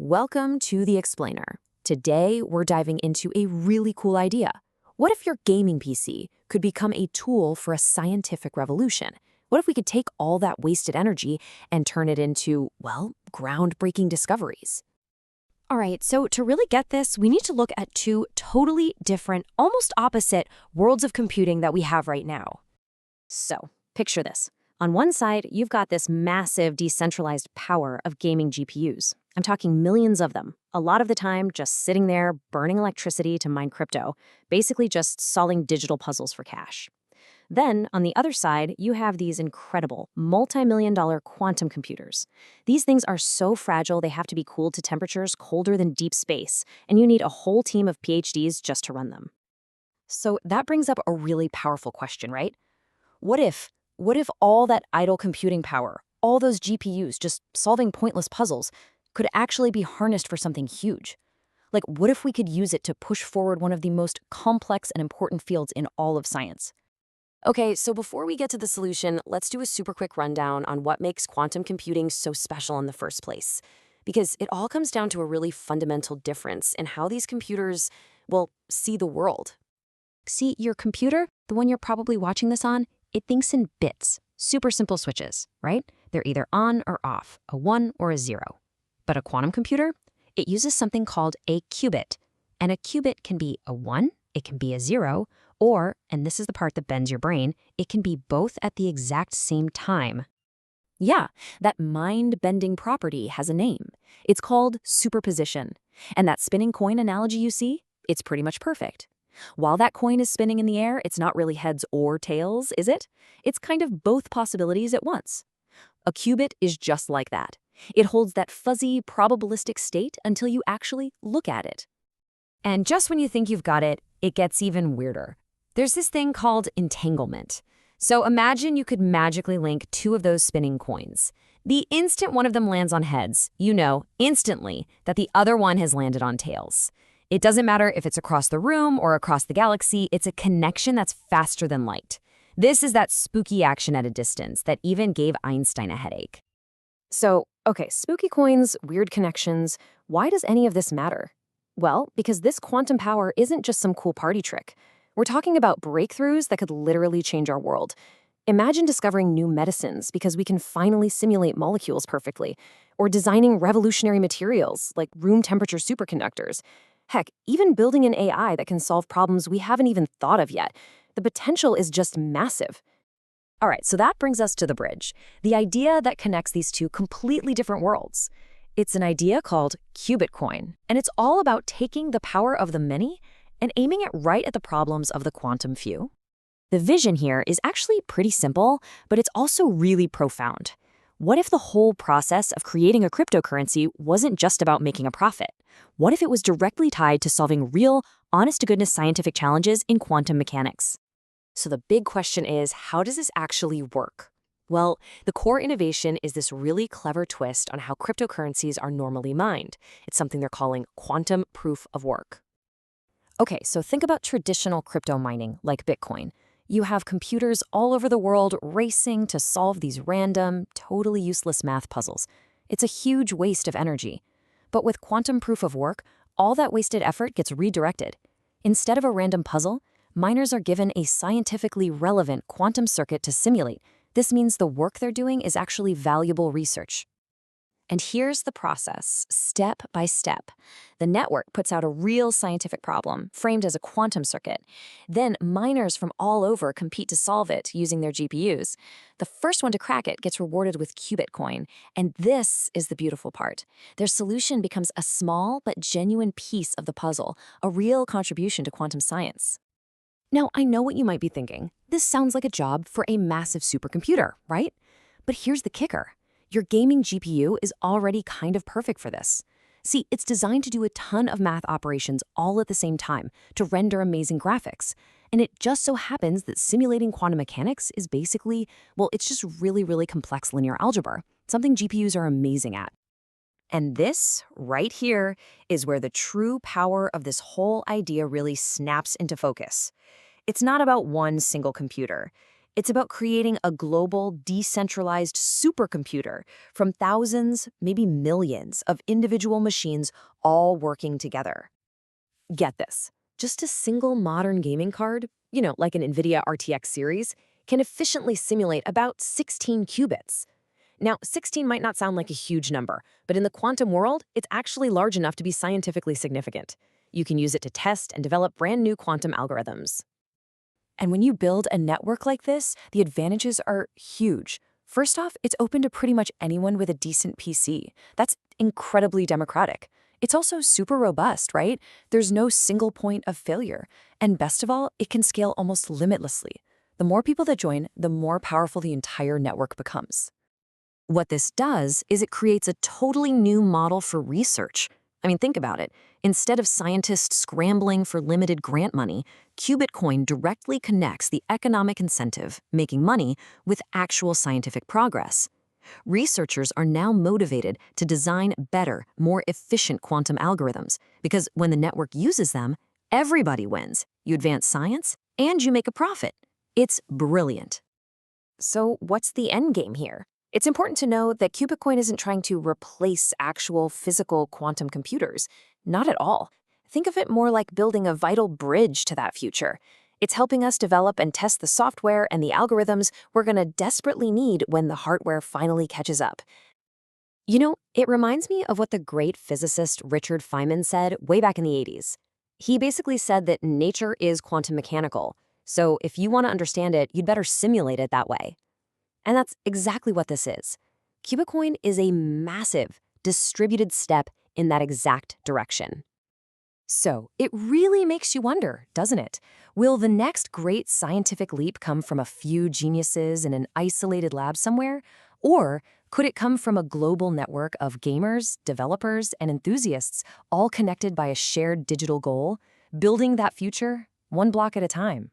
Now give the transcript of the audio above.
Welcome to The Explainer. Today, we're diving into a really cool idea. What if your gaming PC could become a tool for a scientific revolution? What if we could take all that wasted energy and turn it into, well, groundbreaking discoveries? All right, so to really get this, we need to look at two totally different, almost opposite worlds of computing that we have right now. So, picture this. On one side, you've got this massive decentralized power of gaming GPUs. I'm talking millions of them, a lot of the time just sitting there burning electricity to mine crypto, basically just solving digital puzzles for cash. Then, on the other side, you have these incredible, multi-million-dollar quantum computers. These things are so fragile they have to be cooled to temperatures colder than deep space, and you need a whole team of PhDs just to run them. So that brings up a really powerful question, right? What if all that idle computing power, all those GPUs just solving pointless puzzles, could actually be harnessed for something huge? Like, what if we could use it to push forward one of the most complex and important fields in all of science? Okay, so before we get to the solution, let's do a super quick rundown on what makes quantum computing so special in the first place. Because it all comes down to a really fundamental difference in how these computers, well, see the world. See, your computer, the one you're probably watching this on, it thinks in bits, super simple switches, right? They're either on or off, a 1 or a 0. But a quantum computer, it uses something called a qubit. And a qubit can be a 1, it can be a 0, or, and this is the part that bends your brain, it can be both at the exact same time. Yeah, that mind-bending property has a name. It's called superposition. And that spinning coin analogy you see, it's pretty much perfect. While that coin is spinning in the air, it's not really heads or tails, is it? It's kind of both possibilities at once. A qubit is just like that. It holds that fuzzy, probabilistic state until you actually look at it. And just when you think you've got it, it gets even weirder. There's this thing called entanglement. So imagine you could magically link two of those spinning coins. The instant one of them lands on heads, you know instantly that the other one has landed on tails. It doesn't matter if it's across the room or across the galaxy, it's a connection that's faster than light. This is that spooky action at a distance that even gave Einstein a headache. So, okay, spooky coins, weird connections, why does any of this matter? Well, because this quantum power isn't just some cool party trick. We're talking about breakthroughs that could literally change our world. Imagine discovering new medicines because we can finally simulate molecules perfectly, or designing revolutionary materials like room temperature superconductors. Heck, even building an AI that can solve problems we haven't even thought of yet. The potential is just massive. All right, so that brings us to the bridge, the idea that connects these two completely different worlds. It's an idea called Qubitcoin, and it's all about taking the power of the many and aiming it right at the problems of the quantum few. The vision here is actually pretty simple, but it's also really profound. What if the whole process of creating a cryptocurrency wasn't just about making a profit? What if it was directly tied to solving real, honest-to-goodness scientific challenges in quantum mechanics? So the big question is, how does this actually work? Well, the core innovation is this really clever twist on how cryptocurrencies are normally mined. It's something they're calling quantum proof of work. Okay, so think about traditional crypto mining, like Bitcoin. You have computers all over the world racing to solve these random, totally useless math puzzles. It's a huge waste of energy. But with quantum proof of work, all that wasted effort gets redirected. Instead of a random puzzle, miners are given a scientifically relevant quantum circuit to simulate. This means the work they're doing is actually valuable research. And here's the process, step by step. The network puts out a real scientific problem, framed as a quantum circuit. Then miners from all over compete to solve it using their GPUs. The first one to crack it gets rewarded with Qubitcoin. And this is the beautiful part. Their solution becomes a small but genuine piece of the puzzle, a real contribution to quantum science. Now, I know what you might be thinking. This sounds like a job for a massive supercomputer, right? But here's the kicker. Your gaming GPU is already kind of perfect for this. See, it's designed to do a ton of math operations all at the same time to render amazing graphics. And it just so happens that simulating quantum mechanics is basically, well, it's just really, really complex linear algebra, something GPUs are amazing at. And this, right here, is where the true power of this whole idea really snaps into focus. It's not about one single computer. It's about creating a global, decentralized supercomputer from thousands, maybe millions, of individual machines all working together. Get this. Just a single modern gaming card, like an NVIDIA RTX series, can efficiently simulate about 16 qubits. Now, 16 might not sound like a huge number, but in the quantum world, it's actually large enough to be scientifically significant. You can use it to test and develop brand new quantum algorithms. And when you build a network like this, the advantages are huge. First off, it's open to pretty much anyone with a decent PC. That's incredibly democratic. It's also super robust, right? There's no single point of failure. And best of all, it can scale almost limitlessly. The more people that join, the more powerful the entire network becomes. What this does is it creates a totally new model for research. I mean, think about it. Instead of scientists scrambling for limited grant money, Qubitcoin directly connects the economic incentive, making money, with actual scientific progress. Researchers are now motivated to design better, more efficient quantum algorithms, because when the network uses them, everybody wins. You advance science, and you make a profit. It's brilliant. So what's the end game here? It's important to know that Qubitcoin isn't trying to replace actual physical quantum computers. Not at all. Think of it more like building a vital bridge to that future. It's helping us develop and test the software and the algorithms we're going to desperately need when the hardware finally catches up. It reminds me of what the great physicist Richard Feynman said way back in the 80s. He basically said that nature is quantum mechanical, so if you want to understand it, you'd better simulate it that way. And that's exactly what this is. Qubitcoin is a massive, distributed step in that exact direction. So it really makes you wonder, doesn't it? Will the next great scientific leap come from a few geniuses in an isolated lab somewhere? Or could it come from a global network of gamers, developers, and enthusiasts all connected by a shared digital goal, building that future one block at a time?